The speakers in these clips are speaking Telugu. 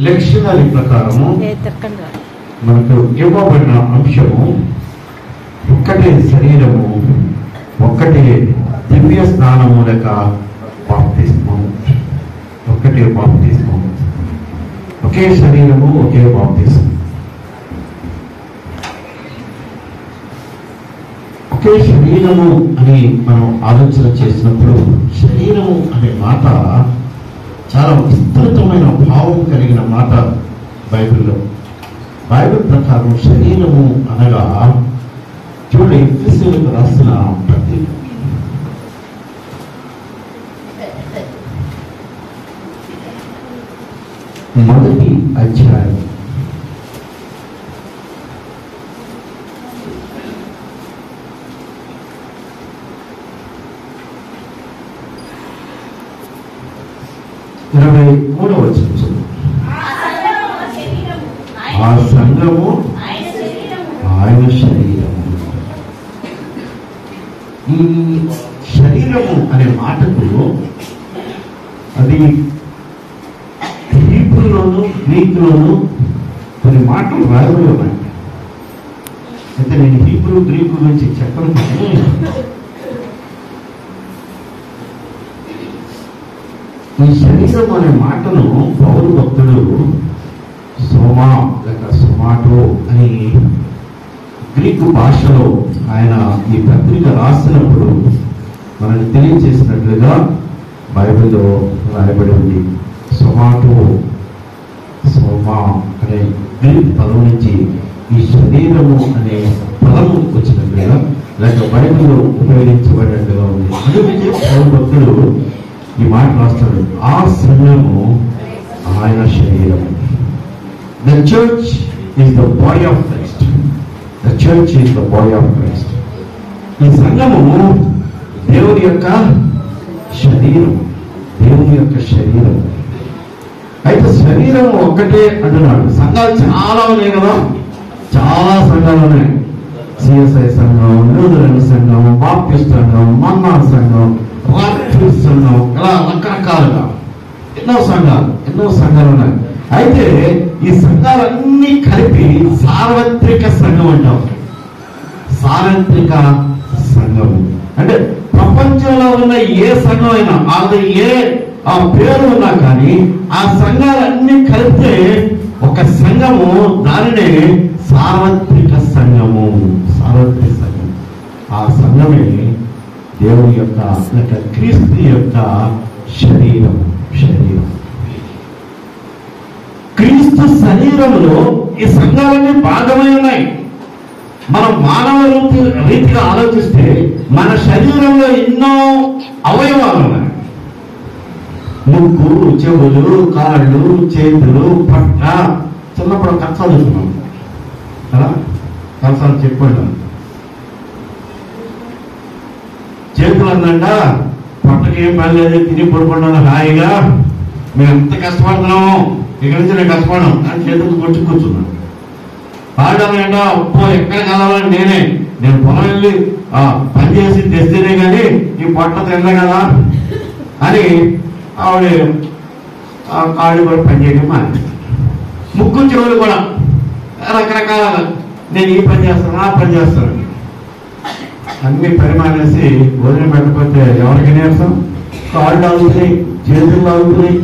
లెక్షనరీ ప్రకారము మనకు ఇవ్వబడిన అంశము ఒక్కటే శరీరము, ఒక్కటే దివ్య స్నానము లేక బాప్తిస్మము. ఒక్కటే బాప్తిస్మము, ఒకే శరీరము, ఒకే బాప్తిస్మం. ఒకే శరీరము అని మనం ఆలోచన చేసినప్పుడు శరీరము అనే మాట చాలా విస్తృతమైన భావం కలిగిన మాట బైబిల్లో. బైబిల్ ప్రకారం శరీరము అనగా చూడండి, ఎఫెసీయులకు రాసిన పత్రిక మొదటి అధ్యాయం 23వ వచనం. ఆ సంఘము ఆయన శరీరము. ఈ శరీరము అనే మాటకు అది హీబ్రూలోను గ్రీకులోను కొన్ని మాటలు రాయబడి ఉన్నాయి. అయితే నేను హీబ్రూ గ్రీకు గురించి చెప్పను, కానీ ఈ శరీరం అనే మాటను పౌలు భక్తుడు సోమా లేక సొమాటో అని గ్రీకు భాషలో ఆయన ఈ పత్రిక రాసినప్పుడు మనకు తెలియజేసినట్లుగా బైబిల్లో రాయబడి ఉంది. సొమాటో, సోమా అనే గ్రీక్ పదం నుంచి ఈ శరీరము అనే పదము వచ్చినట్లుగా లేక బైబిల్లో ఉపయోగించబడినట్లుగా ఉంది. అందుకే పౌలు భక్తుడు ఈ మాట రాస్తాడు, ఆ సంఘము ఆయన శరీరము. The church is the body of Christ. The church is the body of Christ. ఈ సంఘము దేవుని యొక్క శరీరం, దేవుని యొక్క శరీరం. అయితే శరీరం ఒక్కటే అంటున్నాడు. సంఘాలు చాలా ఉన్నాయి కదా, చాలా సంఘాలు ఉన్నాయి. సిఎస్ఐ సంఘం, లూథరన్ సంఘం, బాప్టిస్ట్ సంఘం, మన్నార్ సంఘం, రాత్రి సంఘం, ఇలా రకరకాలుగా ఎన్నో సంఘాలు ఉన్నాయి. అయితే ఈ సంఘాలన్నీ కలిపి సార్వత్రిక సంఘం అంటాం. సార్వత్రిక సంఘం అంటే ప్రపంచంలో ఉన్న ఏ సంఘం అయినా, అది ఏ ఆ పేరు ఉన్నా కానీ ఆ సంఘాలన్నీ కలిపితే ఒక సంఘము, దానినే సార్వత్రిక సంఘము. సార్వత్రిక సంఘం, ఆ సంఘమే దేవుని యొక్క లేక క్రీస్తు యొక్క శరీరం. క్రీస్తు శరీరంలో ఈ సంఘాలన్నీ భాగమై ఉన్నాయి. మనం మానవ రీతిగా ఆలోచిస్తే మన శరీరంలో ఎన్నో అవయవాలు ఉన్నాయి. ముక్కు, చెవులు, కాళ్ళు, చేతులు, పట్ల. చిన్నప్పుడు కష్టాలు చూస్తున్నాం కదా, కష్టాలు చెప్పండి. చేతులు అన్నంట పొట్టకి ఏం పని లేదు, తిని పడుకుంటాను హాయిగా, మేము ఎంత కష్టపడుతున్నాము, ఇక్కడి నుంచి నేను కష్టపడడం అని చేతులు కొట్టి కూర్చున్నాను. పాడమేంటో అప్పో ఎక్కడికి వెళ్ళాలని నేను పొలం వెళ్ళి పని చేసి తెస్తేనే కానీ ఈ పొట్ట తినలే కదా అని ఆవిడ కాళ్ళు కూడా పని చేయడం మానేది. ముక్కు చెవులు కూడా రకరకాల, నేను ఈ పని చేస్తాను, ఆ పని చేస్తాను, అన్ని పరిమాణేసి భోజనం పెట్టకపోతే ఎవరికి నీరసం? కాళ్ళు ఆగుతాయి, చేతులు ఆగుతాయి.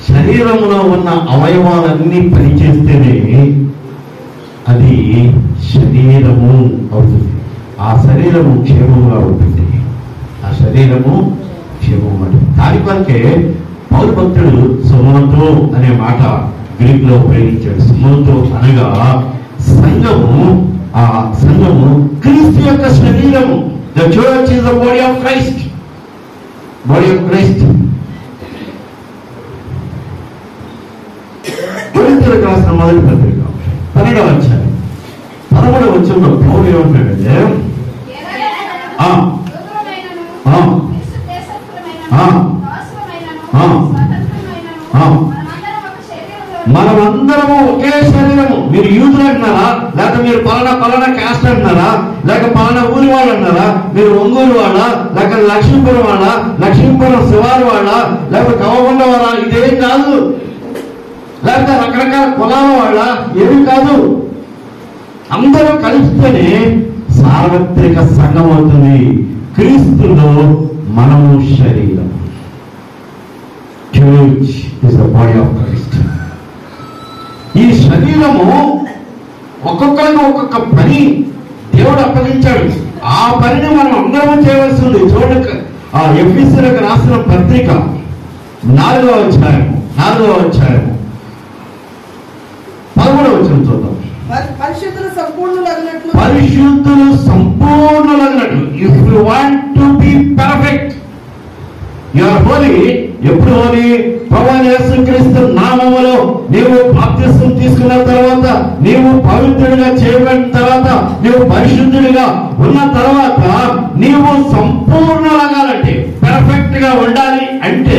శరీరంలో ఉన్న అవయవాలన్నీ పనిచేస్తేనే అది శరీరము అవుతుంది. ఆ శరీరము క్షేమంగా ఉంటుంది. ఆ శరీరము క్షేమం అంటే దాని కొరకే పౌలు భక్తుడు సుమోతో అనే మాట గ్రీక్ లో ఉపయోగించాడు. సుమోతో అనగా సంఘము. ఆ సంఘము క్రీస్తు యొక్క శరీరము. The church is the body of Christ. Body of Christ. కొరింథీయులకు రాసిన మొదటి పత్రిక 12వ అధ్యాయం 13వ వచనంలో పౌలు ఏమంటాడంటే, మనమందరము ఒకే శరీరము. మీరు యూదులు అంటున్నారా, లేక మీరు పలానా క్యాస్ట్ అంటున్నారా, లేక పలానా ఊరి వాళ్ళు అంటున్నారా, మీరు ఒంగోలు వాళ్ళ, లేక లక్ష్మీపురం వాళ్ళ, లక్ష్మీపురం శివారు వాళ్ళ, లేకపోతే గవ్వకుండా వారా, ఇదేం కాదు. లేకపోతే రకరకాల కులాల వాళ్ళ, ఏమి కాదు. అందరూ కలిస్తేనే సార్వత్రిక సంఘం అవుతుంది. క్రీస్తులో మనము శరీరం. Church is the body of Christ. ఈ శరీరము ఒక్కొక్కరికి ఒక్కొక్క పని దేవుడు అప్పగించాడు. ఆ పనిని మనం అందరం చేయవలసి ఉంది. చూడండి, ఆ ఎఫెసీయులకు రాసిన పత్రిక 4వ అధ్యాయము 13వ వచనం చూద్దాం. పరిశుద్ధులు సంపూర్ణులగినట్లు. If you want to be perfect, you are holy. ఎప్పుడు హోలీ? ప్రభువైన యేసుక్రీస్తు నామములో నీవు బాప్తిసం తీసుకున్న తర్వాత, నీవు పవిత్రుడిగా చేయబడిన తర్వాత, నీవు పరిశుద్ధుడిగా ఉన్న తర్వాత, నీవు సంపూర్ణులగాలంటే, పర్ఫెక్ట్ గా ఉండాలి అంటే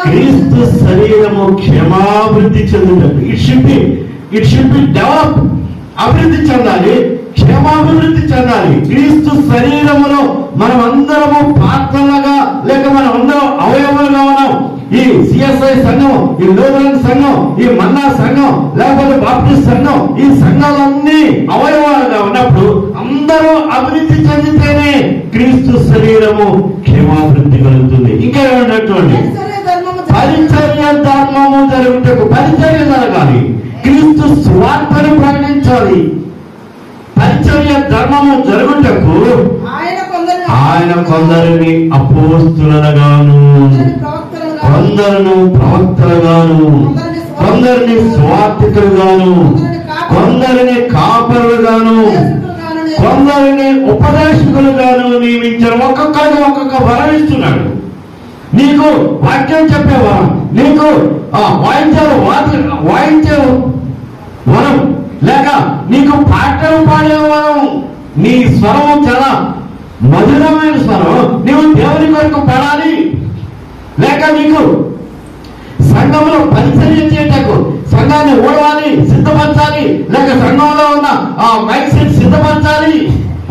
క్రీస్తు శరీరము క్షేమాభివృద్ధి చెందుతుంది. It should be develop. అభివృద్ధి చెందాలి, క్షేమాభివృద్ధి చెందాలి. క్రీస్తు శరీరములో మనం అందరము పాత్రలుగా, లేక మనం అందరం అవయవాలుగా ఉన్నాం. ఈ సిఎస్ఐ సంఘం, ఈ లూథరన్ సంఘం, ఈ మన్నా సంఘం, లేకపోతే బాప్టిస్ట్ సంఘం, ఈ సంఘాలన్నీ అవయవాలుగా ఉన్నప్పుడు అందరూ అభివృద్ధి చెందితేనే క్రీస్తు శరీరము క్షేమాభివృద్ధి కలుగుతుంది. ఇంకా ఏమన్నటువంటి పరిచర్య ధర్మము జరుగుటకు, పరిచర్య జరగాలి. క్రీస్తు స్వార్థను ప్రకటించాలి. పరిచర్య ధర్మము జరుగుటకు ఆయన కొందరిని అపోస్తులుగాను, కొందరును ప్రవక్తలుగాను, కొందరిని స్వార్థికులుగాను, కొందరిని కాపరులుగాను, కొందరిని ఉపదేశకులుగాను నియమించారు. ఒక్కొక్కరికి ఒక్కొక్క వరం ఇస్తున్నాడు. నీకు వాక్యం చెప్పేవా, నీకు వాయించే వరం, లేక నీకు పాటలు పాడే వరం. నీ స్వరం చాలా మధురమైన స్వరం, నీవు దేవుని కొరకు పాడాలి. లేక నీకు సంఘంలో పరిచర్య చేయటకు, సంఘాన్ని ఓడవాలి, సిద్ధపరచాలి, లేక సంఘంలో ఉన్న ఆ మైక్ సెట్ సిద్ధపరచాలి.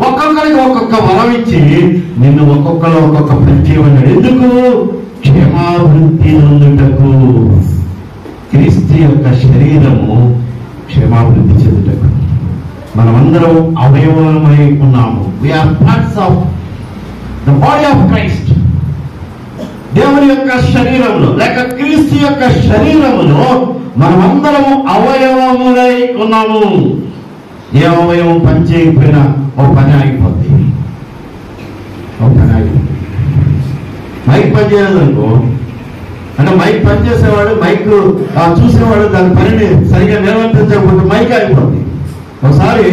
ఒక్కొక్కరికి ఒక్కొక్క వరం ఇచ్చి నిన్ను ఒక్కొక్కరు ఒక్కొక్క పరిచయం అన్నాడు. ఎందుకు? క్షేమాభివృద్ధి పొందుటకు. క్రీస్తు యొక్క శరీరము క్షేమాభివృద్ధి చెందుటకు. మనమందరం అవయవమై ఉన్నాము. We are parts of the body of Christ. దేవుని యొక్క శరీరంలో, లేక క్రీస్తు యొక్క శరీరములో మనమందరము అవయవములై ఉన్నాము. ఏ అవయవం పని చేయకపోయినా ఓ పని ఆగిపోద్ది. మైక్ పని చేయలేదనుకో, అంటే మైక్ పనిచేసేవాడు, మైక్ చూసేవాడు దాని పనిని సరిగా నిర్వర్తించకపోతే మైక్ ఆగిపోద్ది. ఒకసారి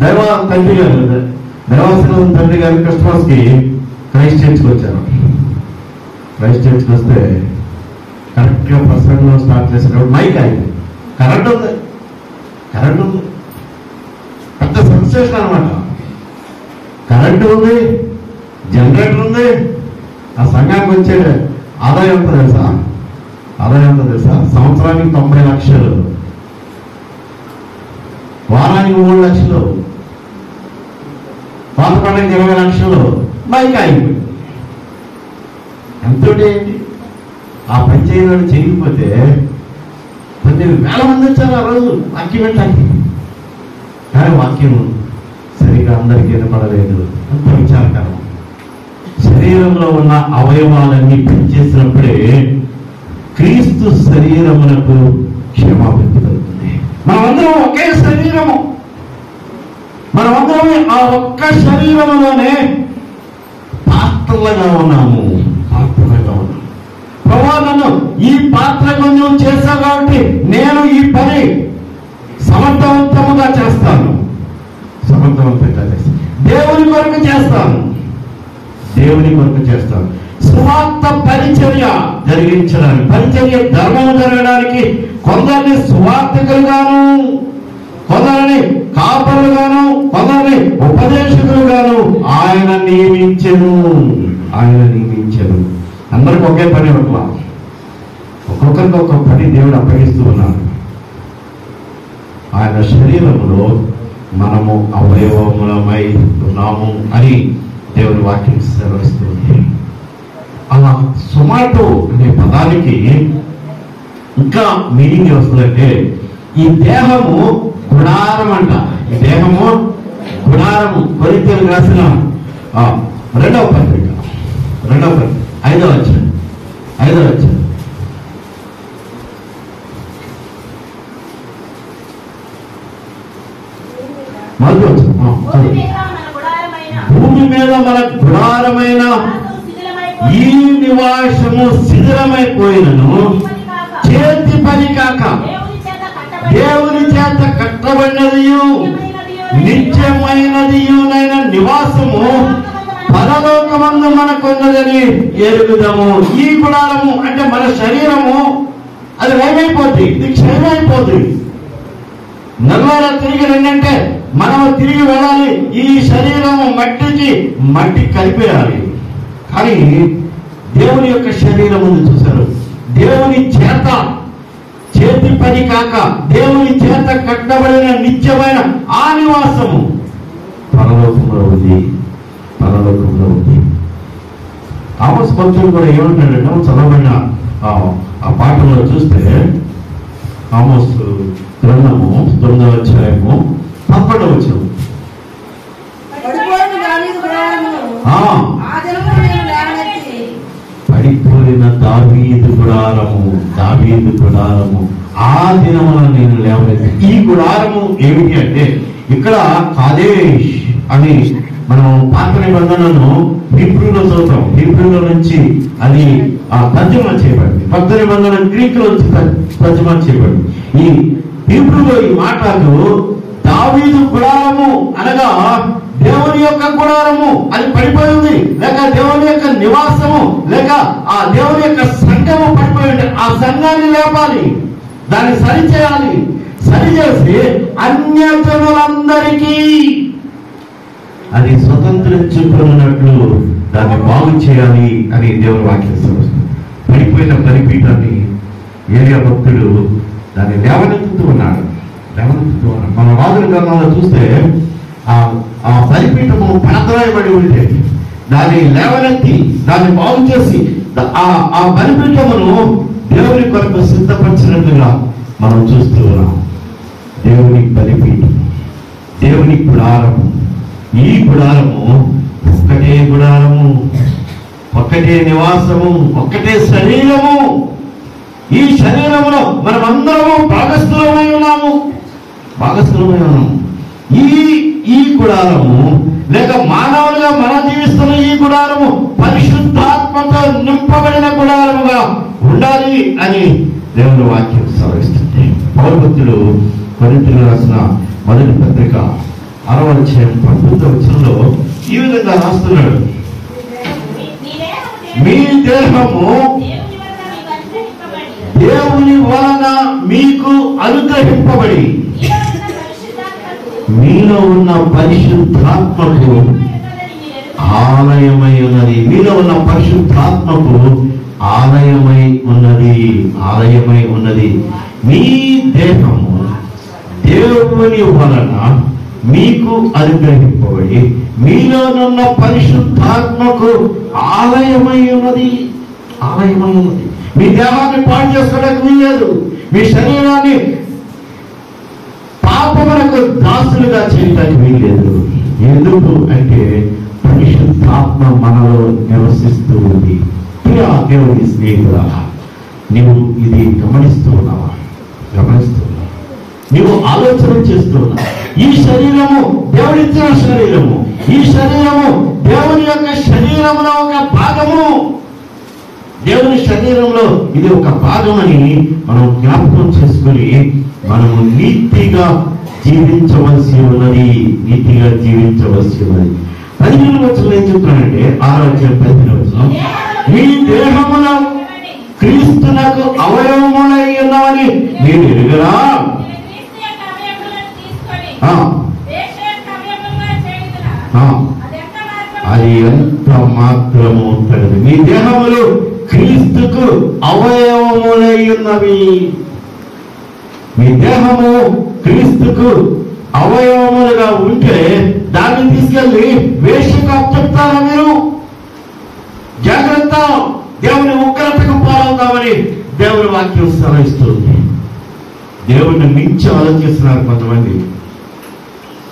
దైవాసనం తండ్రి గారు క్రిస్మస్ కి క్రైస్ట్ చర్చ్కి వచ్చారు. క్రైస్ట్ చర్చ్కి వస్తే కరెక్ట్ గా ప్రసంగం స్టార్ట్ చేసేటప్పుడు మైక్ ఆగింది. కరెంట్ ఉంది, పెద్ద సెన్సేషన్ అనమాట. కరెంటు ఉంది, జనరేటర్ ఉంది. ఆ సంఘానికి వచ్చే ఆదాయం ఎంత తెలుసా? సంవత్సరానికి 90 లక్షలు, వారానికి 3 లక్షలు, పాత పండుగకి 20 లక్షలు. మైక్ ఆగిపోయింది. ఎంతోటి ఏంటి? ఆ పని చేయడం చేయకపోతే 10,000 మంది వచ్చారు ఆ రోజు వాక్యం వినటానికి. కానీ వాక్యం సరిగా అందరికీ వినపడలేదు. అంత విచారకరం. శరీరంలో ఉన్న అవయవాలన్నీ పనిచేసినప్పుడే క్రీస్తు శరీరమునకు క్షేమాభివృద్ధి కలుగుతుంది. మనమందరం ఒకే శరీరము. మనమందరం ఆ ఒక్క శరీరములోనే పాత్రలుగా ఉన్నాము. ప్రభువా, నన్ను ఈ పాత్రకు నువ్వు చేశావు కాబట్టి నేను ఈ పని సమర్థవంతంగా చేస్తాను. దేవుని కొరకు చేస్తాను. సువార్త పరిచర్య జరిగించడానికి, పరిచర్య ధర్మము జరగడానికి కొందరిని సువార్తికులుగాను, కొందరిని కాపరులుగాను, కొందరిని ఉపదేశకులుగాను ఆయన నియమించెను. అందరికి ఒకే పని ఇవ్వట్లా, ఒక్కొక్కరికి ఒక్కొక్క పని దేవుడు అప్పగిస్తూ ఉన్నాడు. ఆయన శరీరములో మనము అవయవములమై ఉన్నాము అని దేవుని వాక్యం సెలవిస్తుంది. అలా సుమాటో అనే పదానికి ఇంకా మీనింగ్ వస్తుందంటే ఈ దేహము గుడారం అంట. ఈ దేహము గుడారము. కొరింథీయులకు రాసిన 2వ పత్రిక 5వ అధ్యాయం భూమి మీద మన గుడారమైన ఈ నివాసము శిథిలమైపోయినను చేతి పని కాక దేవుని చేత కట్టబడినదియు నిత్యమైనదియునైన నివాసము పరలోకమందు మనకున్నదని ఎరుగుదాము. ఈ గుడారము అంటే మన శరీరము అది ఏమైపోతుంది, ఇది క్షయమైపోతుంది. నల్లారా తిరిగి రెండంటే మనం తిరిగి వెళ్ళాలి. ఈ శరీరము మట్టి కలిపేయాలి. కానీ దేవుని యొక్క శరీరం ఉంది చూశారు, దేవుని చేతి పని కాక దేవుని చేత కట్టబడిన నిత్యమైన ఆ నివాసము పరలోకంలో ఉంది. ఆమోస్ భక్తుడు కూడా ఏమంటాడంటే చదవబడిన ఆ పాఠంలో చూస్తే ఆమోస్ గ్రంథము 9వ అధ్యాయము 11వ వచనం. పడిపోయిన దావీదు గుడారము ఆ దినమున నేను లేవలేదు. ఈ గుడారము ఏమిటి అంటే ఇక్కడ కాదేష్ అని మనం పాత నిబంధనను హీబ్రూలో చదువుతాం. హీబ్రూలో నుంచి అది తర్జుమా చేయబడింది. కొత్త నిబంధన గ్రీక్ లో నుంచి తర్జుమా చేయబడింది. ఈ హీబ్రూలో ఈ మాటలు దావీదు గుడారము అనగా దేవుని యొక్క గుడారము అది పడిపోయింది, లేక దేవుని యొక్క నివాసము, లేక ఆ దేవుని యొక్క సంఘము పడిపోయింది. ఆ సంఘాన్ని లేపాలి, దాన్ని సరిచేయాలి. సరిచేసి అన్యజనులందరికీ అది స్వతంత్రించుకున్నట్లు దాన్ని బాగు చేయాలి అని దేవుని వాక్యం. పడిపోయిన బలిపీఠాన్ని ఏలియా భక్తుడు దాన్ని లేవనెత్తుతూ ఉన్నాడు. మన రాజుల గ్రంథంలో చూస్తే ఆ బలిపీఠము పడద్రాయబడి ఉంటే దాన్ని లేవనెత్తి దాన్ని బాగు చేసి ఆ బలిపీఠమును దేవుని కొరకు సిద్ధపరిచినట్లుగా మనం చూస్తూ ఉన్నాం. దేవుని బలిపీఠం, దేవుని గుడారము. ఈ గుడారము ఒక్కటే గుడారము, ఒక్కటే నివాసము, ఒక్కటే శరీరము. ఈ శరీరములో మనమందరము భాగస్థులమై ఉన్నాము. ఈ గుడారము లేక మానవులుగా మనం జీవిస్తున్న ఈ గుడారము పరిశుద్ధాత్మతో నింపబడిన గుడారముగా ఉండాలి అని దేవుని వాక్యం సెలవిస్తుంది. పౌలు భక్తుడు కొరింథీయులకు రాసిన 1వ పత్రిక 6వ అధ్యాయం 19వ వచనంలో ఈ విధంగా రాస్తున్నాడు. మీ దేహము దేవుని వలన మీకు అనుగ్రహింపబడి మీలో ఉన్న పరిశుద్ధాత్మకు ఆలయమై ఉన్నది. మీలో ఉన్న పరిశుద్ధాత్మకు ఆలయమై ఉన్నది. మీ దేహము దేవుని వలన మీకు అనుగ్రహింపబడి మీలోనున్న పరిశుద్ధాత్మకు ఆలయమై ఉన్నది. మీ దేహాన్ని పాడు చేసుకోవడానికి వీల్లేదు. మీ శరీరాన్ని పాపమునకు దాసులుగా చేయడానికి వీల్లేదు. ఎందుకు అంటే పరిశుద్ధాత్మ మనలో నివసిస్తూ ఉంది. దేవుని స్నేహితుడా, నీవు ఇది గమనిస్తూ ఉన్నావా? నీవు ఆలోచన చేస్తూ ఉన్నావు. ఈ శరీరము దేవుడిచ్చిన శరీరము. ఈ శరీరము దేవుని యొక్క శరీరంలో ఒక భాగము. దేవుని శరీరంలో ఇది ఒక భాగమని మనం జ్ఞాపకం చేసుకుని మనము నీతిగా జీవించవలసి ఉన్నది. 15వ వచనంలో ఏం చెప్తున్నానంటే 6వ అధ్యాయం 15వ వచనం, మీ దేహములో క్రీస్తునకు అవయవములై ఉన్నవని మీరు ఎరుగరా? అది ఎంత మాత్రము తగదు. మీ దేహములు క్రీస్తుకు అవయవములై ఉన్నవి. మీ దేహము క్రీస్తుకు అవయవములుగా ఉంటే దాన్ని తీసుకెళ్లి వేషకు అప్పచెప్తారా? మీరు జాగ్రత్త. దేవుని ఉగ్రతకు పాలవుతామని దేవుని వాక్యం సెలవిస్తుంది. దేవుడిని మించి ఆలోచిస్తున్నారు కొంతమంది.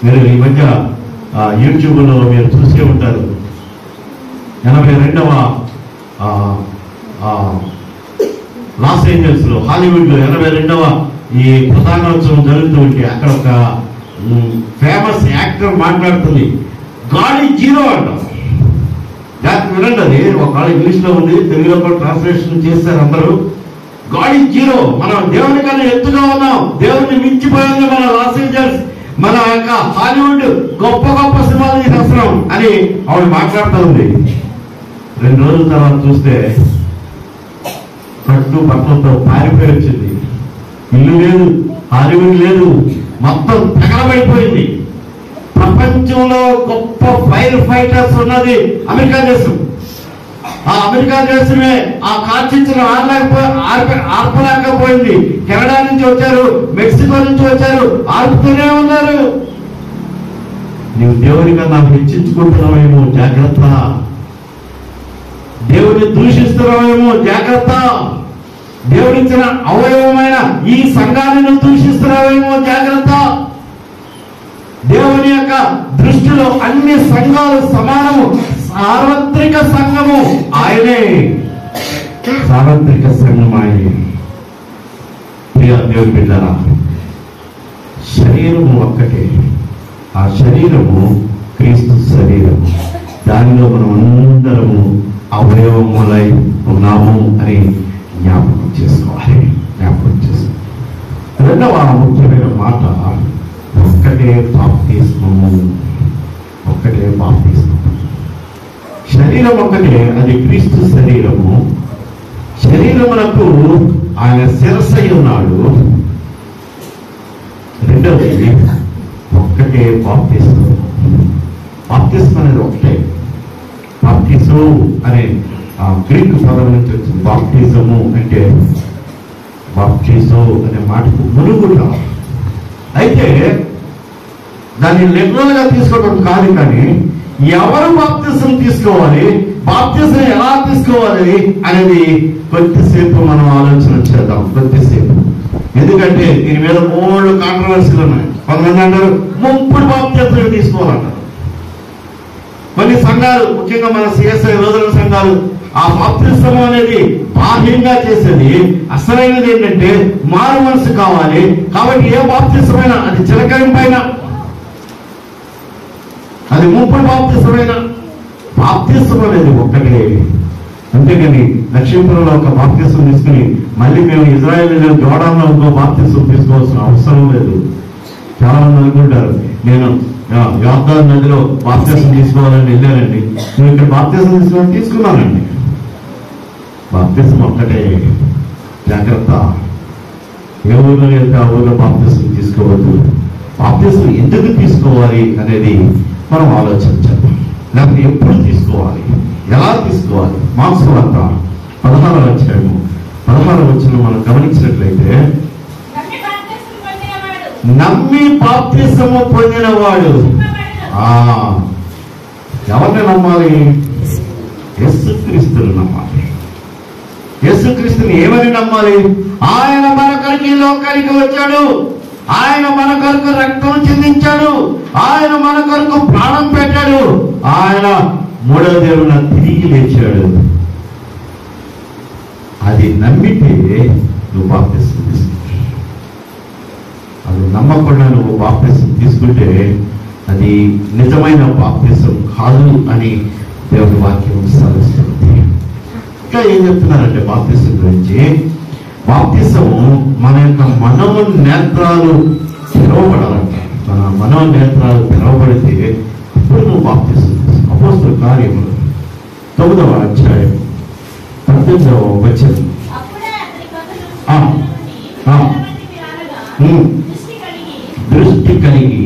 మీరు ఈ మధ్య యూట్యూబ్లో మీరు చూసే ఉంటారు. 82వ లాస్ ఏంజల్స్ లో, హాలీవుడ్ లో 82వ ఈ ప్రధానోత్సవం జరుగుతూ ఉంటే అక్కడ ఒక ఫేమస్ యాక్టర్ మాట్లాడుతుంది. గాడ్ ఈజ్ జీరో అంట. జాగ్రత్త వినండి, అది ఒక ఇంగ్లీష్ లో ఉంది, తెలుగులో కూడా ట్రాన్స్లేషన్ చేస్తారు అందరూ. God is zero. మనం దేవుని కన్నా ఎత్తుగా ఉన్నాం, దేవుడిని మించిపోయింది మన లాస్ ఏంజల్స్, మన యొక్క హాలీవుడ్ గొప్ప గొప్ప సినిమాలు తీసేస్తున్నాం అని ఆవిడ మాట్లాడుతూ ఉంది. 2 రోజుల తర్వాత చూస్తే కట్టు బట్టలతో పారిపోయి వచ్చింది. ఇల్లు లేదు, హాలీవుడ్ లేదు, మొత్తం తగలబడిపోయింది. ప్రపంచంలో గొప్ప ఫైర్ ఫైటర్స్ ఉన్నది అమెరికా దేశం. ఆ అమెరికా దేశమే ఆ కార్చిచ్చును ఆర్పలేకపోయింది. కెనడా నుంచి వచ్చారు, మెక్సికో నుంచి వచ్చారు, ఆర్పుతూనే ఉన్నారు. నీవు దేవుని కన్నా హెచ్చించుకుంటున్నావేమో జాగ్రత్త. దేవుని దూషిస్తున్నావేమో జాగ్రత్త. దేవుడిచ్చిన అవయవమైన ఈ సంఘాన్ని నువ్వు దూషిస్తున్నావేమో జాగ్రత్త. దేవుని యొక్క దృష్టిలో అన్ని సంఘాలు సమానము. సార్వత్రిక సంఘము ఆయనే, సార్వత్రిక సంఘం ఆయనే. ప్రియ దేవుని బిడ్డలారా, శరీరము ఒక్కటే. ఆ శరీరము క్రీస్తు శరీరము. దానిలో మనం అందరము అవయవములై ఉన్నాము అని జ్ఞాపకం చేసుకోవాలి. రెండవ ముఖ్యమైన మాట, ఒక్కటే బాప్తిస్మము. శరీరం ఒక్కటే, అది క్రీస్తు శరీరము. శరీరమునకు ఆయన శిరస్సై ఉన్నాడు. రెండవది ఒక్కటే బాప్తిస్మం. బాప్తిస్మం అనేది ఒకటే. బాప్తిజం అనే గ్రీకు పదం నుంచి వచ్చింది. బాప్తిజము అంటే బాప్టిజం అనే మాటకు మునుగుట. అయితే దాన్ని లిటరల్ గా తీసుకోవడం కాదు, కానీ ఎవరు బాప్తిజం తీసుకోవాలి, బాప్తిజం ఎలా తీసుకోవాలి అనేది కొద్దిసేపు మనం ఆలోచన చేద్దాం. కొద్దిసేపు. ఎందుకంటే దీని మీద 3 కాంట్రవర్సీలు ఉన్నాయి. కొంతమంది అంటారు ముంపుడు బాప్తిజం తీసుకోవాలంటారు. కొన్ని సంఘాలు, ముఖ్యంగా మన సిఎస్ఐ రోజుల సంఘాలు, ఆ బాప్తిజం అనేది బాహ్యంగా చేసేది. అసలైనది ఏంటంటే మారు మనసు కావాలి. కాబట్టి ఏ బాప్తిజమైనా అది చిలకరింపైన, అది ముంపుడు బాప్తిజమైన, బాప్తిజం అనేది ఒక్కటే. అంతేగాని లక్ష్మీపురంలో ఒక బాప్తిజం తీసుకుని మళ్ళీ మేము ఇజ్రాయెల్ జోర్డాన్లో ఇంకో బాప్తిజం తీసుకోవాల్సిన అవసరం లేదు. చాలా మంది అనుకుంటారు నేను యోర్దాను నదిలో బాప్తిజం తీసుకోవాలని వెళ్ళానండి, నేను ఇక్కడ బాప్తిజం తీసుకున్నానండి. బాప్తిజం ఒక్కటే. జాగ్రత్త. ఏ ఊరిలో వెళ్తే ఆ ఊరిలో బాప్తిజం తీసుకోవద్దు. బాప్తిజం ఎందుకు తీసుకోవాలి అనేది మనం ఆలోచించాలి. లేకపోతే ఎప్పుడు తీసుకోవాలి, ఎలా తీసుకోవాలి. మార్క్స్ వార్త 16వ అధ్యాయము 16వ వచనం మనం గమనించినట్లయితే, నమ్మి బాప్తిజము పొందినవాడు. ఎవరిని నమ్మాలి? యేసుక్రీస్తుని నమ్మాలి. యేసుక్రీస్తుని ఏమని నమ్మాలి? ఆయన మన కొరకు లోకానికి వచ్చాడు, ఆయన మన కొరకు రక్తం చిందించాడు, ఆయన మన కొరకు ప్రాణం పెట్టాడు, ఆయన 3వ దినాన తిరిగి లేచాడు. అది నమ్మితే నువ్వు బాప్తిజం తీసుకుంటావు. అది నమ్మకుండా నువ్వు బాప్తిజం తీసుకుంటే అది నిజమైన బాప్తిజం కాదు అని దేవుని వాక్యం సెలవిస్తుంది. ఇంకా ఏం చెప్తున్నారంటే బాప్తిజం గురించి, బాప్తిజం మన యొక్క మనోనేత్రాలు తెరవబడాలంట. మన మనోనేత్రాలు తెరవబడితే ఇప్పుడు నువ్వు బాప్తిజం తీసుకో. అపోస్తలుల కార్యములు 9వ అధ్యాయం 18వ వచనం. దృష్టి కలిగి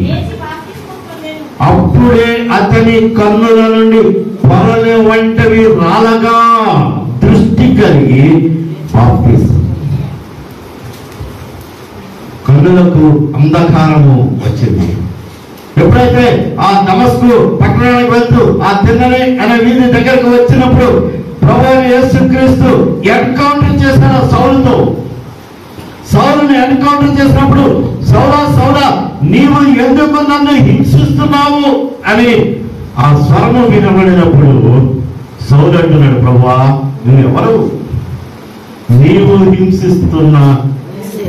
అప్పుడే అతని కన్నుల నుండి పొరలు వంటివి రాలగా, దృష్టి కలిగి బాప్తిజం. కన్నులకు అంధకారము వచ్చింది. ఎప్పుడైతే ఆ దమస్కు పట్టణానికి వెళ్తూ ఆ తిన్నని అనే వీధి దగ్గరకు వచ్చినప్పుడు ప్రభువైన యేసుక్రీస్తు ఎన్కౌంటర్ చేశాడు సౌలుతో. సౌలుని ఎన్కౌంటర్ చేసినప్పుడు సౌలా సౌలా నీవు ఎందుకు నన్ను హింసిస్తున్నావు అని ఆ స్వరము వినబడినప్పుడు సౌలు అంటున్నాడు, ప్రభువా నువ్వు ఎవరు? నీవు హింసిస్తున్న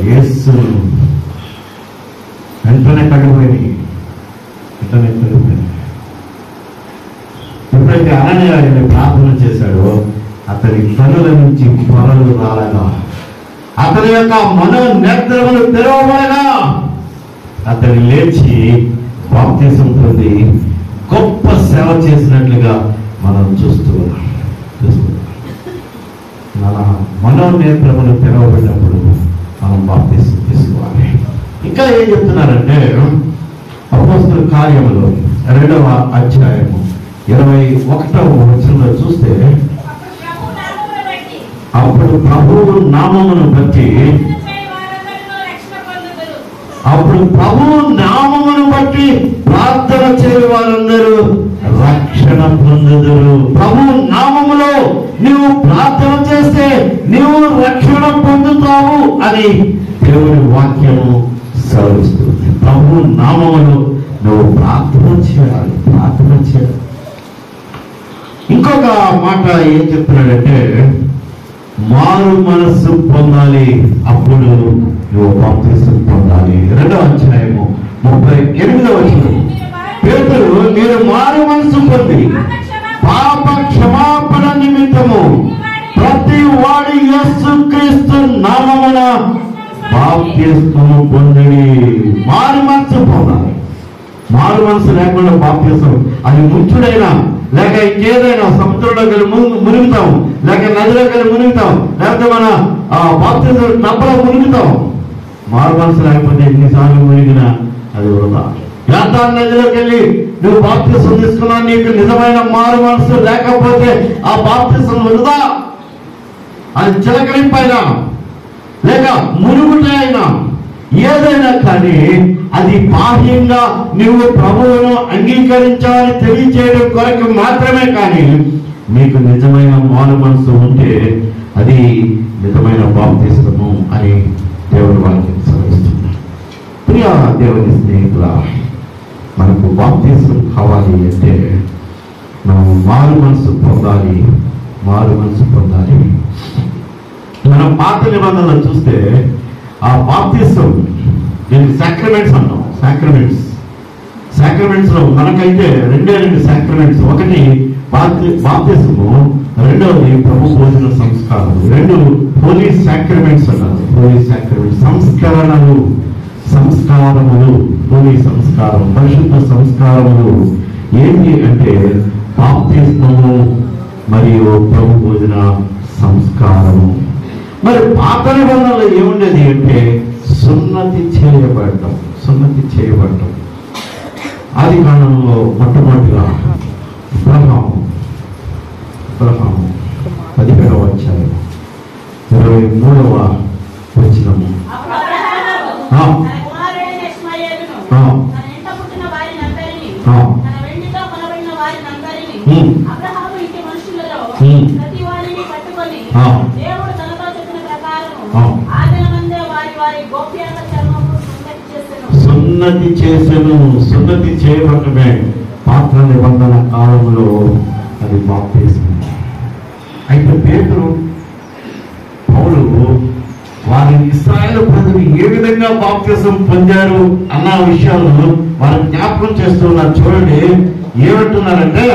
యేసును. వెంటనే కడిపోయింది. ఎప్పుడైతే అననీయ ప్రార్థన చేశాడో అతని కనుల నుంచి పొరలు రాలగా, అతని యొక్క మనోనేత్రములు తెరవబడగా అతని లేచి బాప్తిసం పొంది గొప్ప సేవ చేసినట్లుగా మనం చూస్తున్నాం. మన మనోనేత్రములు తెరవబడినప్పుడు మనం బాప్తిసం తీసుకోవాలి. ఇంకా ఏం చెప్తున్నారంటే అపోస్తలుల కార్యములు 2వ అధ్యాయము 21వ వచనంలో చూస్తే, అప్పుడు ప్రభువు నామమును బట్టి ప్రార్థన చేయు వారందరూ రక్షణ పొందుదురు. ప్రభు నామములో నీవు ప్రార్థన చేస్తే నీవు రక్షణ పొందుతావు అని దేవుని వాక్యము సెలవిస్తుంది. ప్రభు నామములో నువ్వు ప్రార్థన చేయాలి. ఇంకొక మాట ఏం చెప్తున్నాడంటే, మారు మనస్సు పొందాలి, అప్పుడు నువ్వు బాప్తిసం పొందాలి. 2వ అధ్యాయము 38వ వచనం, పేతురు మీరు మారు మనస్సు పొంది పాప క్షమాపణ నిమిత్తము ప్రతి వాడి యేసుక్రీస్తు నామమున బాప్తిస్మము పొందిడి. మారు మనస్సు పొందాలి. మారు మనసు లేకుండా బాప్తిసం, అది ముంచుడైనా లేక ఇంకేదైనా సముద్రంలోకి వెళ్ళి మునుగుతాం, లేక నదిలోకి వెళ్ళి మునుగుతాం, లేకపోతే మన బాప్తిసం డబ్బలో మునుగుతాం. మారు మనసు లేకపోతే ఎన్నిసార్లు మునిగినా అది వృధా. యార్దాను నదిలోకి వెళ్ళి నువ్వు బాప్తిసం తీసుకున్నా, నీకు నిజమైన మారు మనసు లేకపోతే ఆ బాప్తిసం వృధా. అది చిలకరింపైనా లేక మునుగుట అయినా ఏదైనా కానీ అది బాహ్యంగా నువ్వు ప్రభువును అంగీకరించాలని తెలియచేయడం కొరకు మాత్రమే. కానీ నీకు నిజమైన మారు మనసు ఉంటే అది నిజమైన బాప్తిసము అని దేవుని వాక్యం సెలవిస్తుంది. ప్రియ దేవుని స్నేహితుల, మనకు బాప్తిసం కావాలి అంటే మనం మారు మనసు పొందాలి. మనం పాత నిబంధనలు చూస్తే ఆ బాప్తిసం దీనికి సాక్రమెంట్స్ అంటాం. సాక్రమెంట్స్ లో మనకైతే 2 సాక్రమెంట్స్. ఒకటి బాప్తిసము, రెండవది ప్రభు భోజన సంస్కారం. 2 హోలీ సాక్రమెంట్స్ అంటారు. హోలీ సాక్రమెంట్ సంస్కారములు హోలీ సంస్కారం, పరిశుద్ధ సంస్కారములు ఏంటి అంటే బాప్తిసము మరియు ప్రభు భోజన సంస్కారము. మరి పాత నిబంధనలో ఏముండేది అంటే సున్నతి చేయబడటం. ఆది కాలంలో మొట్టమొదటిగా అబ్రహాము 17వ అధ్యాయం 23వ వచనము, సున్నతి చేయబడటమే పాత నిబంధన కాలంలో అది బాప్తిసం. అయితే పేతురు, పౌలు వారి ఇశ్రాయేలు ప్రజలు ఏ విధంగా బాప్తిసం పొందారు అన్న విషయాలను వారు జ్ఞాపకం చేస్తున్నారు. చూడండి ఏమంటున్నారంటే,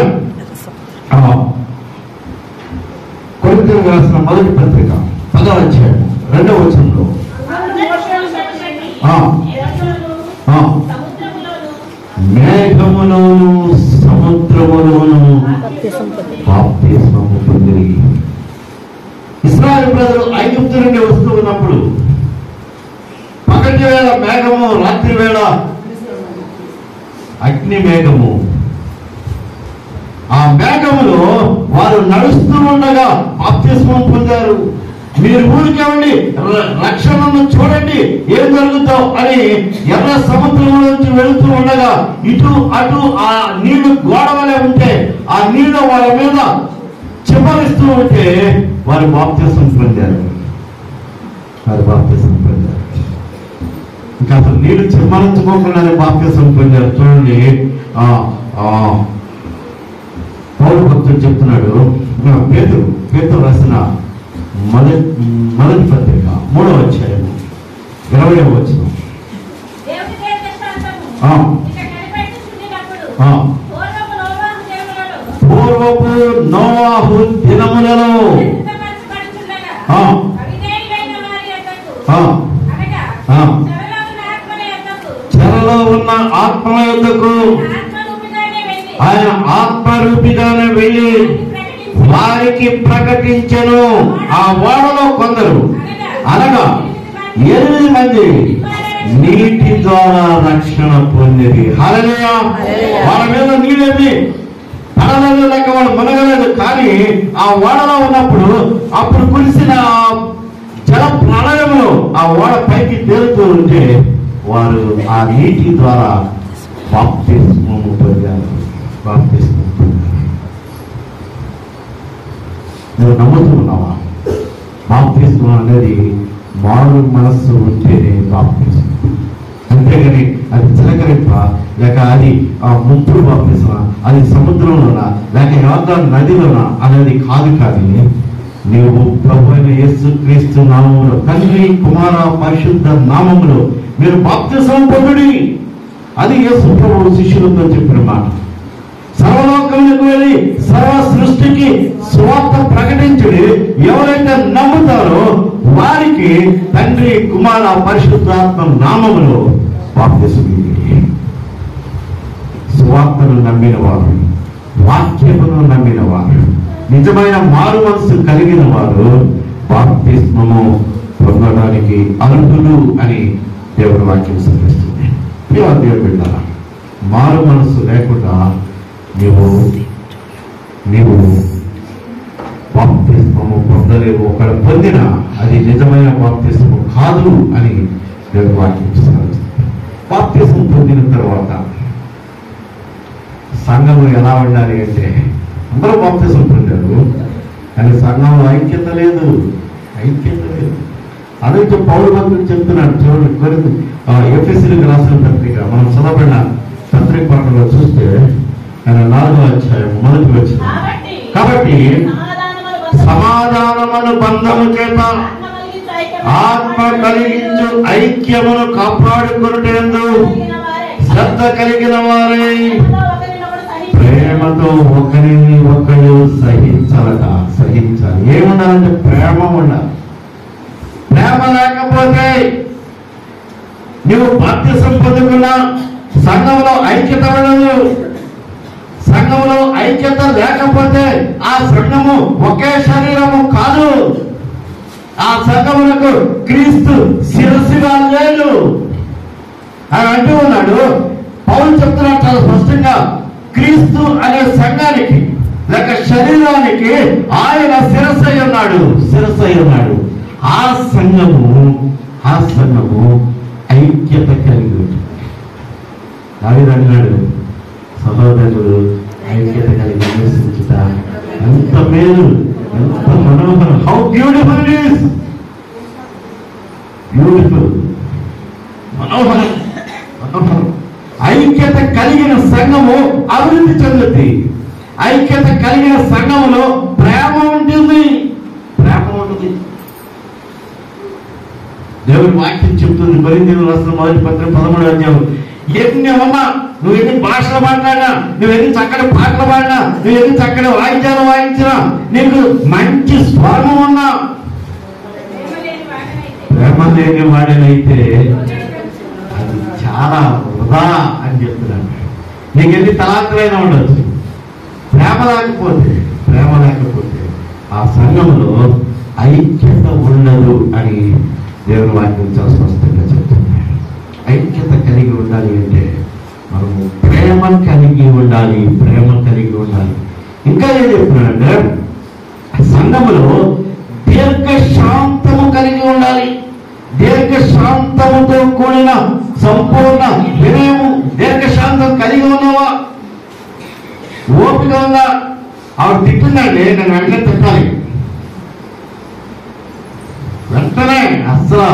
కొరింథీయులకు రాసిన మొదటి పత్రిక 10వ అధ్యాయం 2వ వచనంలో, మేఘములోను సముద్రములోను బాప్తిస్మము పొందిరి. ఇశ్రాయేలు ప్రజలు ఐగుప్తు నుండి వస్తూ ఉన్నప్పుడు పగటి వేళ మేఘము, రాత్రి వేళ అగ్ని మేఘము. ఆ మేఘములో వారు నడుస్తూ ఉండగా బాప్తిస్మం పొందారు. మీరు ఊరికేమండి రక్షణను చూడండి ఏం జరుగుతుందో అని ఎర్ర సముద్రం నుంచి వెళుతూ ఉండగా ఇటు అటు ఆ నీళ్లు గోడ వలె ఉంటే ఆ నీళ్లు వాళ్ళ మీద చివరిస్తూ ఉంటే వారు బాప్తిసం పొందారు. ఇంకా అసలు నీళ్ళు చిమ్మరించుకోకుండానే బాప్తిసం పొందారు. చూడండి, పౌలు భక్తుడు చెప్తున్నాడు, పేతురు రాసిన మొదటి పత్రిక 3వ అధ్యాయము 20వ వచనం. పూర్వపు నోవాహు దినములలో చెరలో ఉన్న ఆత్మ యొద్దకు ఆయన ఆత్మరూపిగానే వెళ్ళి వారికి ప్రకటించెను. ఆ ఓడలో కొందరు అనగా 8 మంది నీటి ద్వారా రక్షణ పొందేది. హల్లెలూయా. వాళ్ళ మీద నీళ్ళేమి పడలేదు, లేక వాళ్ళు మునగలేదు. కానీ ఆ ఓడలో ఉన్నప్పుడు అప్పుడు కురిసిన జల ప్రళయంలో ఆ ఓడ పైకి తేలుతూ ఉంటే వారు ఆ నీటి ద్వారా బాప్తిస్మము పొందారు. నువ్వు నమ్ముతూ ఉన్నావా? బాప్తిస్మం అనేది మారు మనస్సు ఉంటేనే బాప్తిస్మం. అంతేగాని అది చిలకరింప, లేక అది ముంపుడు బాప్తిస్మా, అది సముద్రంలోనా లేక యోర్దాను నదిలోనా అనేది కాదు. కానీ నీవు ప్రభు అయిన యేసుక్రీస్తు నామములో, తండ్రి కుమార పరిశుద్ధ నామములో మీరు బాప్తిసం పొందుడి. అది యేసు ప్రభువు శిష్యులతో చెప్పిన మాట. సర్వలోకములకు వెళ్ళి సర్వ సృష్టికి సువార్త ప్రకటించుడి. ఎవరైతే నమ్ముతారో వారికి తండ్రి కుమార పరిశుద్ధాత్మ నామములో బాప్తిసం ఇవ్వండి. సువార్తను నమ్మిన వారు, వాక్యమును నమ్మిన వారు, నిజమైన మారు మనసు కలిగిన వారు బాప్తిస్మము పొందడానికి అర్హులు అని దేవుని వాక్యం సూచిస్తుంది. దేవుని బిడ్డలారా, మారు మనసు లేకుండా నీవు బాప్తిస్మము పొందలేవు. ఒకడు పొందిన అది నిజమైన బాప్తిస్మము కాదు అని దేవుని వాక్యం సూచిస్తుంది. బాప్తిస్మం పొందిన తర్వాత సంఘము ఎలా ఉండాలి అంటే, అందరూ బాప్తిస్మం పొందారు కానీ సంఘంలో ఐక్యత లేదు. అదే పౌలు భక్తుడు చెప్తున్నాడు. చూడండి, కొరింథీ ఎఫెసీయులకు రాసిన పత్రిక మనం చదవబడిన పత్రిక పాఠంలో చూస్తే ఆయన 4వ అధ్యాయం 1వ వచనం. కాబట్టి సమాధానమును బంధము చేత ఆత్మ కలిగించు ఐక్యమును కాపాడుకొనుటయందు శ్రద్ధ కలిగిన వారై ప్రేమతో ఒకరిని ఒకరు సహించాలి. ఏముండాలంటే ప్రేమ ఉండాలి. ప్రేమ లేకపోతే నువ్వు బాప్తిసం పొందుకున్నా సంఘంలో ఐక్యత ఉండదు. సంఘంలో ఐక్యత లేకపోతే ఆ సంఘము ఒకే శరీరము కాదు. ఆ సంఘములకు క్రీస్తు శిరస్సుగా లేడు అని అంటూ ఉన్నాడు. పౌలు చెప్తున్నాడు చాలా స్పష్టంగా, క్రీస్తు అనే సంఘానికి లేక శరీరానికి ఆయన శిరస్సు అయి ఉన్నాడు. ఆ సంఘము ఐక్యత కలిగి ఉంటుంది. దావీదు అన్నాడు, సహోదరులు ఐక్యత కలిగి నివసించుట ఎంత మేలు, ఎంత మనోహరం. How beautiful it is. Beautiful, మనోహరం. ఐక్యత కలిగిన సంఘము అభివృద్ధి చెందుతుంది. ఐక్యత కలిగిన సంఘములో ప్రేమ ఉంటుంది. దేవుని వాక్యం చెప్తుంది. కొరింథీయులకు రాసిన మొదటి పత్రిక 13వ అధ్యాయం, ఎన్ని ఉన్నా, నువ్వు ఎన్ని భాషలు మాట్లాడినా, నువ్వు ఎన్ని చక్కటి పాటలు పాడినా, నువ్వు ఎన్ని చక్కటి వాయిద్యాలు వాయించినా, నీకు మంచి స్వరం ఉన్నా, ప్రేమ లేని వాడినైతే అది చాలా వృధా అని చెప్తున్నాను. నీకు ఎన్ని తలాంతులైనా ఉండొచ్చు, ప్రేమ లేకపోతే ఆ సంఘంలో ఐక్యత ఉండదు అని దేవుని వాక్యం చాలా స్పష్టంగా చెప్తుంది. ఐక్యత కలిగి ఉండాలి అంటే మనము ప్రేమ కలిగి ఉండాలి. ఇంకా ఏం చెప్తున్నాడంటే, సంఘములో దీర్ఘశాంతము కలిగి ఉండాలి. దీర్ఘశాంతముతో కూడిన సంపూర్ణ వినయము. దీర్ఘశాంతం కలిగి ఉన్నావా? ఓపిక ఉందా? ఆవిడ తిట్టిందండి, నేను వెంటనే తిట్టాలి, వెంటనే అస్సలు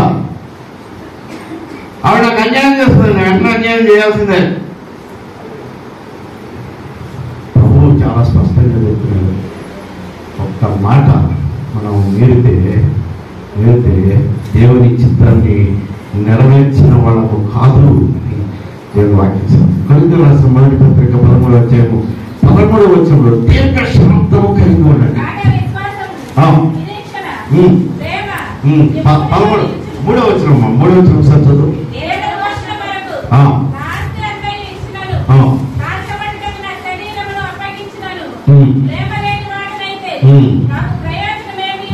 ఆవిడ నాకు అన్యాయం చేస్తుంది, వెంటనే అన్యాయం చేయాల్సిందే. ప్రభువు చాలా స్పష్టంగా చెప్తున్నాడు, ఒక్క మాట మనం మీరితే దేవుని చిత్రాన్ని నెరవేర్చిన వాళ్ళకు కాదు అని దేవుని వాక్యం. కొరింథీయులకు రాసిన మొదటి పత్రిక 13వ అధ్యాయము 13వ వచనంలో దీర్ఘ శాంతము కలిగి ఉండండి. 3వ వచనం ఒకసారి చదువు.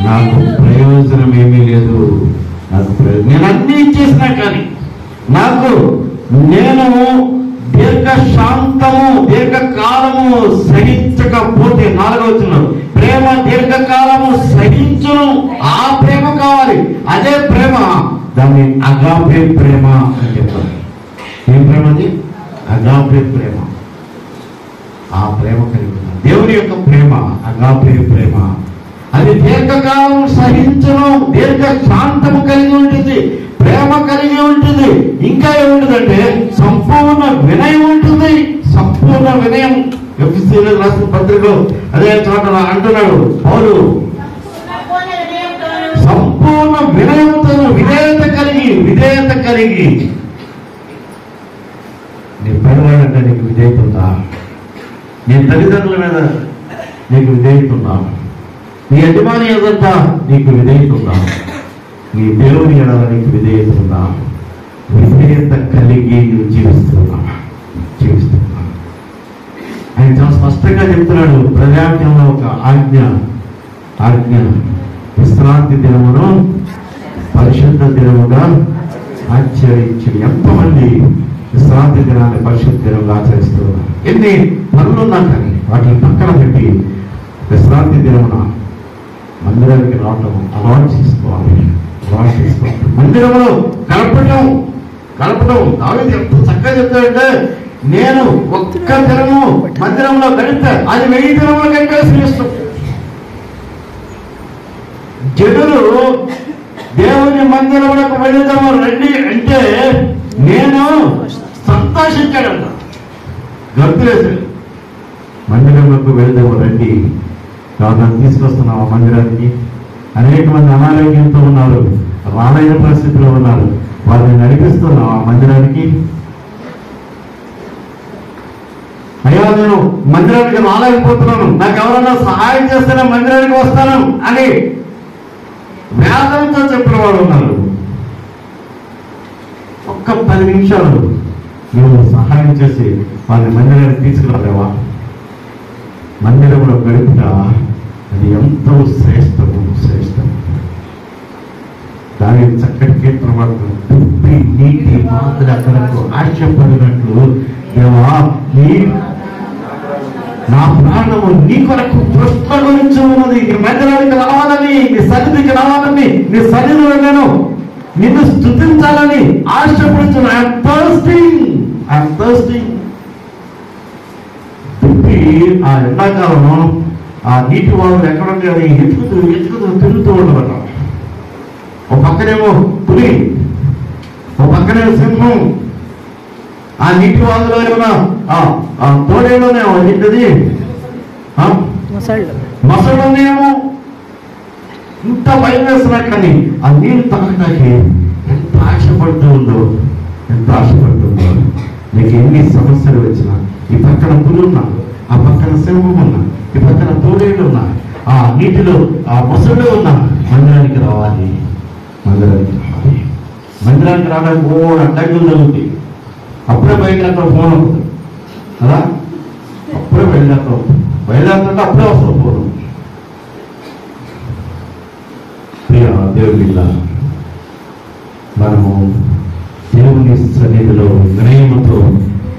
నాకు ప్రయోజనం ఏమీ లేదు, నేను అన్నీ చేసినా కానీ నేను దీర్ఘకాలము సహించకపోతే, 4వ వచనం, ప్రేమ దీర్ఘకాలము సహించును, ఆ ప్రేమ కావాలి. అదే ప్రేమ, దాన్ని అగాపే ప్రేమ అని చెప్తారు. ఏం ప్రేమ అది? అగాపే ప్రేమ. ఆ ప్రేమ కలిగి దేవుని యొక్క ప్రేమ అగాపే ప్రేమ. అది దీర్ఘకాలం సహించను, దీర్ఘ శాంతము కలిగి ఉంటుంది, ప్రేమ కలిగి ఉంటుంది. ఇంకా ఏముంటుందంటే సంపూర్ణ వినయం ఉంటుంది. సంపూర్ణ వినయం. ఎఫెసీయులకు రాసిన పత్రికలో అదే చోట అంటున్నాడు పౌలు, సంపూర్ణ వినయంతో విధేయత కలిగి. నీ పనివాడంటే నీకు విధేయత ఉందా? నీ తల్లిదండ్రుల మీద నీకు విధేయత ఉందా? నీ యజమాని ఎదుట నీకు విధేయత ఉందా? నీ దేవుని ఎడల నీకు విధేయత ఉందా? విధేయత కలిగి నువ్వు జీవిస్తున్నా. ఆయన చాలా స్పష్టంగా చెప్తున్నాడు. ప్రజాజ్ఞంలో ఒక ఆజ్ఞ, విశ్రాంతి దినమును పరిశుద్ధ దినముగా ఆచరించు. ఎంతమంది విశ్రాంతి దినాన్ని పరిశుద్ధ దినంగా ఆచరిస్తున్నారు? ఎన్ని పనులున్నా కానీ వాటిని పక్కన పెట్టి విశ్రాంతి దినమున మందిరానికి రావటం అలవాటు చేసుకోవాలి. మందిరంలో గడపటం దావీదు ఎంత చక్కగా చెప్తాడంటే, నేను ఒక్క దినము మందిరంలో గడిపే అది 1000 దినముల కంటే శ్రేష్టం. జనులు దేవుని మందిరములకు వెళుదాము రండి అంటే నేను సంతోషించాడంట, గర్తులేసాడు. మందిరంలోకి వెళుదాము రండి, ఎవరిని తీసుకొస్తున్నావు మందిరానికి? అనేక మంది అనారోగ్యంతో ఉన్నారు, రాలేని పరిస్థితిలో ఉన్నారు, వారిని నడిపిస్తున్నావు ఆ మందిరానికి? అయ్యా నేను మందిరానికి రాలేకపోతున్నాను, నాకు ఎవరన్నా సహాయం చేస్తేనే మందిరానికి వస్తాను అని వేదంతో చెప్పిన వాడు ఉన్నారు. ఒక్క 10 నిమిషాలు నువ్వు సహాయం చేసి వారిని మందిరానికి తీసుకురాలేవా? మందిరంలో గడుపుట అది ఎంతో శ్రేష్టము. దాని చక్కటి కీర్తన పడుతుంది. నీటి పాత్రలకు ఆశపడినట్లు దేవా నా ప్రాణము నీ కొరకు పుష్పరించి ఉన్నది. నీ మందిరానికి రావాలని, నీ సన్నిధికి రావాలని, నీ సన్నిధిలో నేను నిన్ను స్తుతించాలని ఆశపడుతున్నా. ఐఎమ్ థర్స్టింగ్. ఆ ఎండాకాలం ఆ నీటి వాగులు ఎక్కడుంటే అది ఎత్తుకుతూ తిరుగుతూ ఉండవట. ఒక పక్కనేమో పులి, ఒక పక్కనేమో సింహం. ఆ నీటి వాగులో ఏమన్నా తోడేలోనేమో ఏంటది మసడునేమో. ఇంత భయం వేస్తున్నా కానీ ఆ నీళ్ళు తాగడానికి ఎంత ఆశపడుతుందో. నీకు ఎన్ని సమస్యలు వచ్చినా, ఈ పక్కన పులి ఉన్నా, ఆ పక్కన సింహం ఉన్నా, ఈ పక్కన తోడేళ్ళు ఉన్నా, ఆ నీటిలో ఆ మొసళ్ళు ఉన్నా, మందిరానికి రావాలి. మందిరానికి రావడానికి అడ్డంకులు జరుగుతాయి. అప్పుడే బయలుదేరతాం, ఫోన్ అవుతుంది కదా, అప్పుడే బయలుదేరుతుంటే అప్పుడే వస్తుంది ఫోన్. దేవుడి మనము దేవుని సన్నిధిలో వినయముతో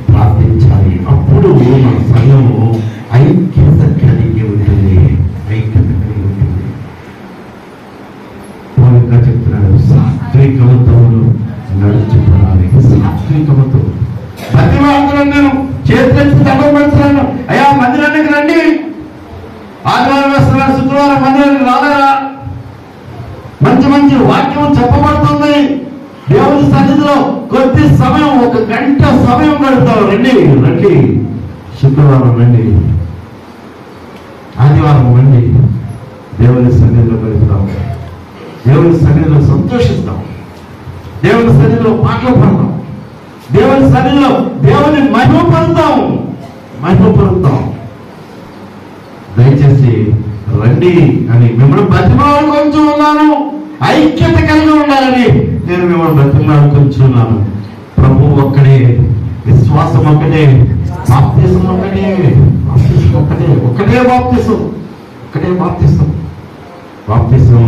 ప్రార్థించాలి. అప్పుడు మన సంఘము ఐక్యత కలిగి ఉంటుంది. ఇంకా చెప్తున్నాడు, సాత్వికముతో నడుచుకోవాలి. సాత్వికముతో ప్రతి వారం నేను చేతులెత్తి దండం పెడుతున్నాను, అయ్యా మందిరానికి రండి, కొద్ది సమయం, 1 గంట సమయం గడుపుతాం. రండి రండి, శుక్రవారం రండి, ఆదివారం రండి, దేవుని సన్నిధిలో గడుపుతాం, దేవుని సన్నిధిలో సంతోషిస్తాం, దేవుని సన్నిధిలో పాటలు పాడతాం, దేవుని సన్నిధిలో దేవుని మహిమపరుద్దాం. దయచేసి రండి అని మిమ్మల్ని బతిమాలుకొంటూ ఉన్నాను. ఐక్యత కలిగి ఉండాలని నేను మిమ్మల్ని బతిమాలుకొంటున్నాను. ప్రభు ఒక్కడే, విశ్వాసం ఒక్కటే, బాప్తిసం ఒక్కటే, ఒక్కటే బాప్తిసం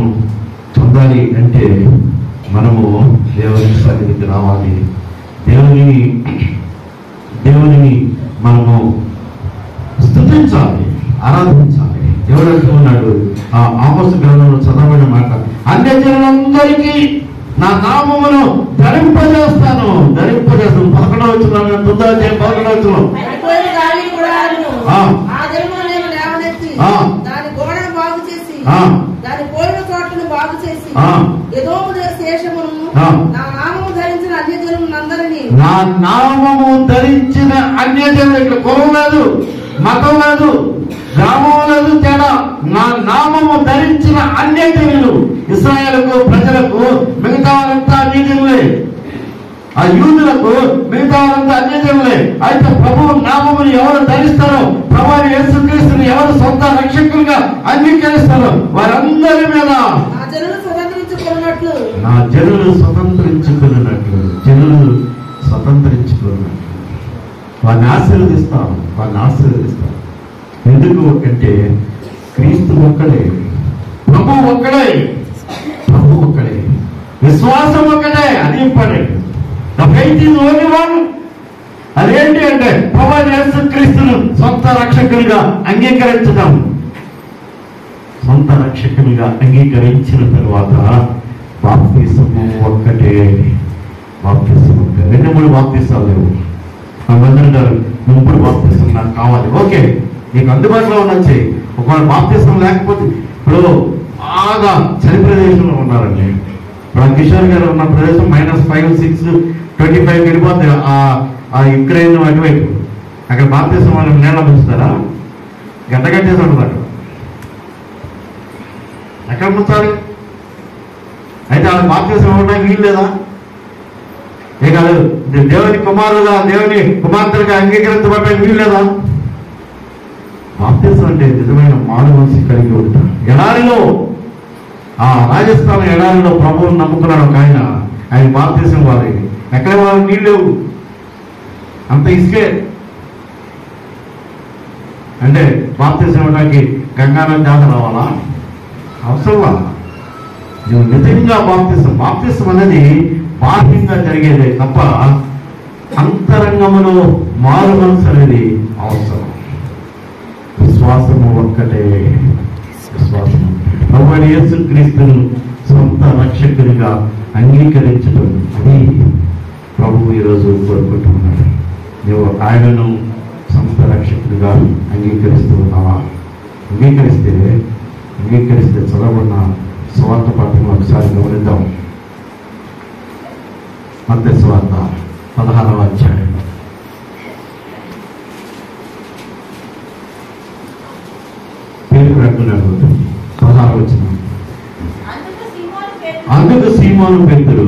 పొందాలి అంటే మనము దేవుని సన్నిధికి రావాలి. దేవుని మనము స్తుతించాలి, ఆరాధించాలి. ఎవరు అంటున్నాడు? ఆ ఆమోసు గ్రంథంలో చదవబడిన మాట, అన్యజనులందరికీ నా నామమును ధరింపజేస్తాను. 11వ వచనం, 11వ వచనం. దాని పోయిన చోట్లను బాగు చేసి ఎదోము శేషమును నా నామము ధరించిన అన్యజనులందరినీ, నా నామము ధరించిన అన్యజనులు, ఇక్కడ కులం లేదు, మతం లేదు, గ్రామం లేదు, తేడా. నా నామము ధరించిన అన్యజనులు, ఇశ్రాయేలుకు ప్రజలకు మిగతా వారంతా అన్యజనులే, ఆ యూదులకు మిగతా వారంతా అన్యజనులే. అయితే ప్రభువు నామమును ఎవరు ధరిస్తారో, ప్రభువు యేసుక్రీస్తుని ఎవరు సొంత రక్షకులుగా అంగీకరిస్తారో వారందరి మీద నా జనులు స్వతంత్రించుకున్నట్లు, వారిని ఆశీర్వదిస్తాం. ఎందుకు అంటే క్రీస్తు ఒక్కడే, ప్రభు ఒక్కడే, విశ్వాసం ఒక్కటే. అది important. The faith is only one. అదేంటి అంటే ప్రభువైన యేసుక్రీస్తును సొంత రక్షకునిగా అంగీకరించడం. సొంత రక్షకునిగా అంగీకరించిన తర్వాత బాప్తిసము ఒక్కటే. 2-3 బాప్తిసాలు లేవు. మందరు గారు, నువ్వు 3 బాప్తిసం నాకు కావాలి. ఓకే, నీకు అందుబాటులో ఉన్నది. ఒకవేళ బాప్తిసం లేకపోతే, ఇప్పుడు బాగా చలి ప్రదేశంలో ఉన్నారండి. ఇప్పుడు కిషోర్ గారు ఉన్న ప్రదేశం -5, 6, 25 వెళ్ళిపోతే ఆ యుక్రెయిన్ అటువైపు, అక్కడ బాప్తిసం వాళ్ళని నీళ్ళ ముంచుతారా? గంట కట్టేసి ఉంటుంది అక్కడ. ఎక్కడ ముంచాలి? అయితే వాళ్ళ బాప్తిసం ఇవ్వడానికి వీలు లేదా? ఏ కాదు, దేవుని కుమారులుగా, దేవుని కుమార్తెలుగా అంగీకరించబడడానికి వీలు లేదా? బాప్తిసం అంటే నిజమైన మారు మనసు కలిగి ఉంటారు. ఎడారిలో, ఆ రాజస్థాన్ ఎడారిలో ప్రభువుని నమ్ముకున్నాడు ఒక ఆయన బాప్తిసం వారి. ఎక్కడ వాళ్ళ నీళ్ళు లేవు, అంత ఇసుకే. అంటే బాప్తిసం ఇవ్వడానికి గంగానది దాకా రావాలా? అవసరమా? నువ్వు నిజంగా బాప్తిసం అనేది బాహ్యంగా జరిగేదే తప్ప అంతరంగములో మారు మనసు అనేది అవసరం. విశ్వాసము ఒక్కటే. ప్రభువైన యేసుక్రీస్తును సొంత రక్షకునిగా అంగీకరించడం, అది ప్రభువు ఈరోజు కోరుకుంటున్నాడు. నువ్వు ఆయనను సొంత రక్షకునిగా అంగీకరిస్తూ ఉన్నావా? అంగీకరిస్తే చదవబడిన సువార్త పాఠం ఒకసారి గమనిద్దాం. మత్తయి సువార్త 16వ అధ్యాయం. పేరు అంటున్నాడు 16వ వచనం. అందుకు సీమోను పేతురు,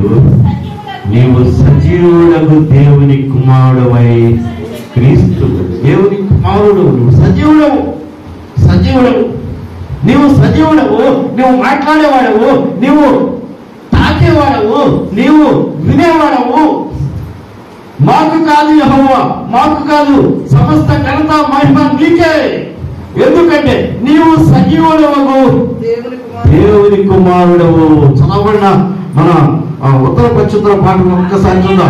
నీవు సజీవుడగు దేవుని కుమారుడవై క్రీస్తు, దేవుని కుమారుడు, నువ్వు సజీవుడవు, నీవు సజీవుడవు, నువ్వు మాట్లాడేవాడవు, నీవు తాకేవాడవు, నీవు వినేవాడవు. మాకు కాదు యెహోవా, మాకు కాదు, సమస్త ఘనత మహిమ నీకే. ఎందుకంటే నీవు సజీవుడవు, దేవుని కుమారుడవు. చదవబడిన మన ఉత్తర పశ్చిమ పాఠం ఒక్కసారి చూద్దాం.